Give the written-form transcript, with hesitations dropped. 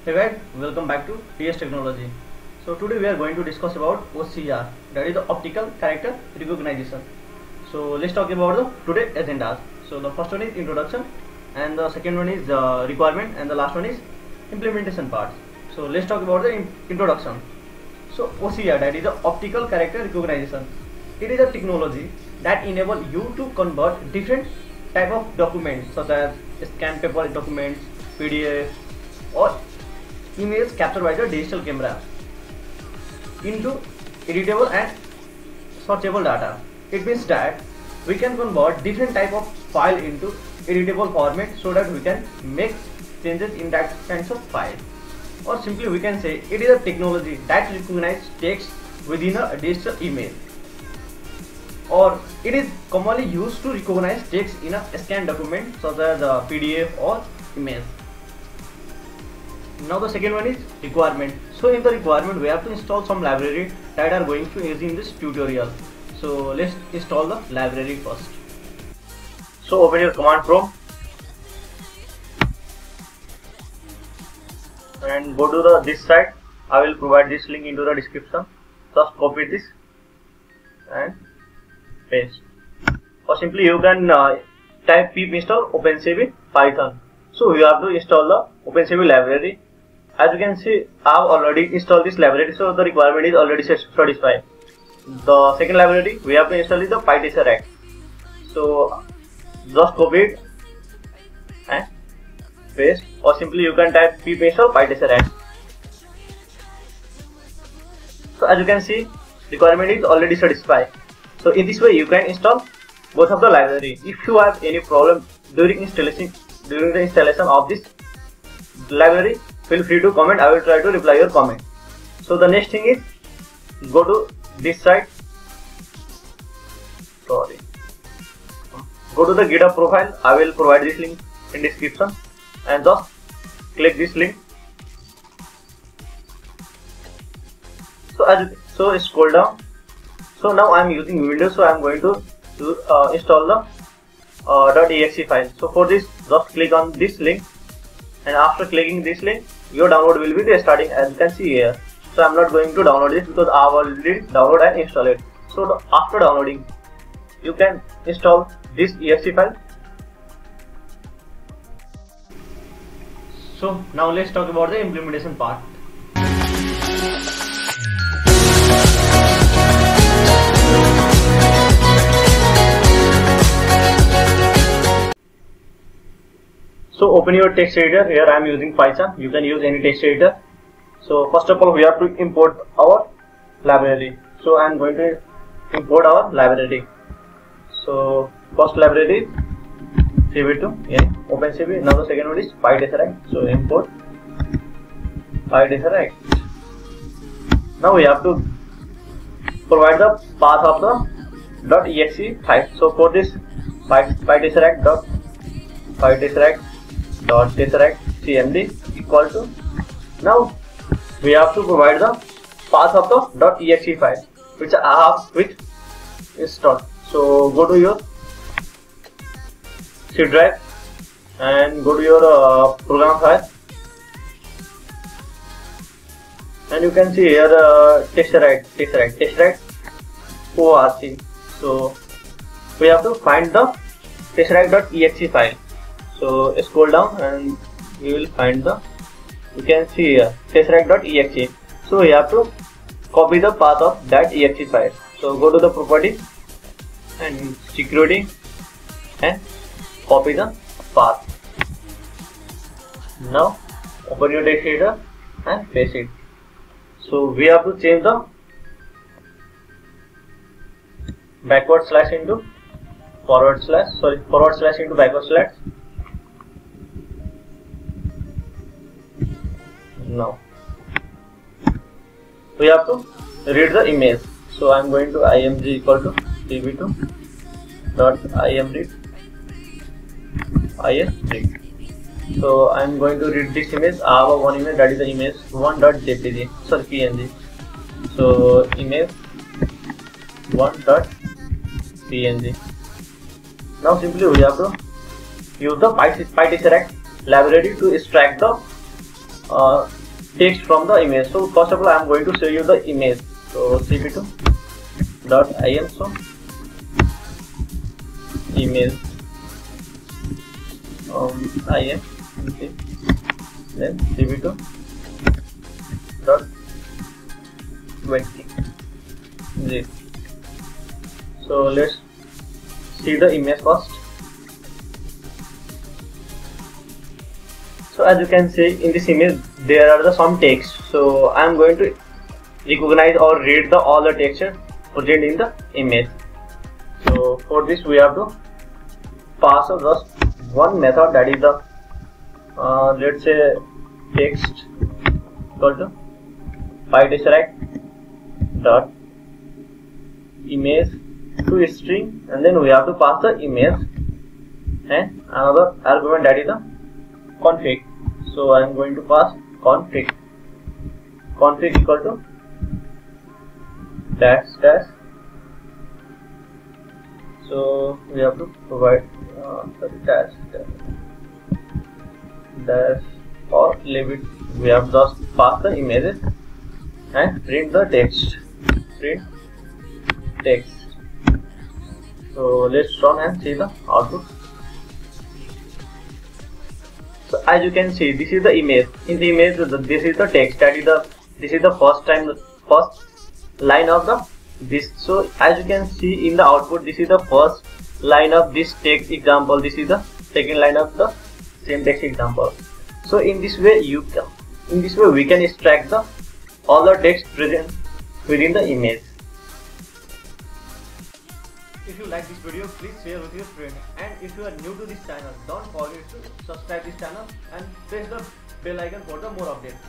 Hey guys, welcome back to TS Technology. So today we are going to discuss about OCR, that is the optical character recognition. So let's talk about the today agendas. So the first one is introduction, and the second one is requirement, and the last one is implementation part. So let's talk about the introduction. So OCR, that is the optical character recognition. It is a technology that enables you to convert different type of documents such as scan paper documents, PDF, or images captured by the digital camera into editable and searchable data. It means that we can convert different type of file into editable format so that we can make changes in that kinds of file. Or simply we can say it is a technology that recognizes text within a digital image, or it is commonly used to recognize text in a scanned document such as a PDF or image. Now the second one is requirement. So in the requirement we have to install some library that are going to use in this tutorial. So let's install the library first. So open your command prompt and go to this site. I will provide this link into the description. Just copy this and paste. Or simply you can type pip install OpenCV Python. So you have to install the OpenCV library. As you can see, I have already installed this library, so the requirement is already satisfied. The second library we have to install is the PyTesseract. So just copy it and paste, or simply you can type pip install PyTesseract. So as you can see, requirement is already satisfied. So in this way you can install both of the library. If you have any problem during the installation of this library, feel free to comment. I will try to reply your comment. So the next thing is go to this site. Go to the GitHub profile. I will provide this link in description, and just click this link. So scroll down. So now I am using Windows, so I am going to install the .exe file. So for this, just click on this link, and after clicking this link, your download will be starting, as you can see here. So I am not going to download this because I have already downloaded and installed it. So after downloading, you can install this exe file. So now let's talk about the implementation part. So open your text editor. Here I am using Python. You can use any text editor. So first of all we have to import our library. So I am going to import our library. So first library CV2, OpenCV. Now the second one is PyTesseract. So import PyTesseract. Now we have to provide the path of the .exe file. So for this PyTesseract .tesseract cmd equal to, now we have to provide the path of the .exe file which I have installed. So go to your C drive and go to your program file, and you can see here Tesseract org. So we have to find the tesseract.exe file. So scroll down and you will find you can see here tesseract.exe. So we have to copy the path of that exe file. So go to the property and security and copy the path. Now open your text editor and paste it. So we have to change the backward slash into forward slash into backward slash. Now we have to read the image. So I am going to img equal to cv2 dot imread isread. So I am going to read this image. I have one image, that is the image 1.jpg, sorry png. So image 1.png. Now simply we have to use the PyTesseract library to extract the text from the image. So first of all, I am going to show you the image. So cp2.im, so image im, okay. Then cp2.20. So let's see the image first. So as you can see in this image, there are some text. So I am going to recognize or read all the text present in the image. So for this we have to pass just one method, that is the let's say text equal to pytesseract dot image to string, and then we have to pass the image and another argument, that is the config. So I am going to pass config equal to dash. So we have to provide dash or leave it. We have just pass the images and print the text. So let's run and see the output. So as you can see, this is the image. In the image, this is the text. This is the first line of this. So as you can see in the output, this is the first line of this text example. This is the second line of the same text example. So in this way we can extract all the text present within the image. If you like this video, please share with your friends, and if you are new to this channel, don't forget to subscribe this channel and press the bell icon for the more updates.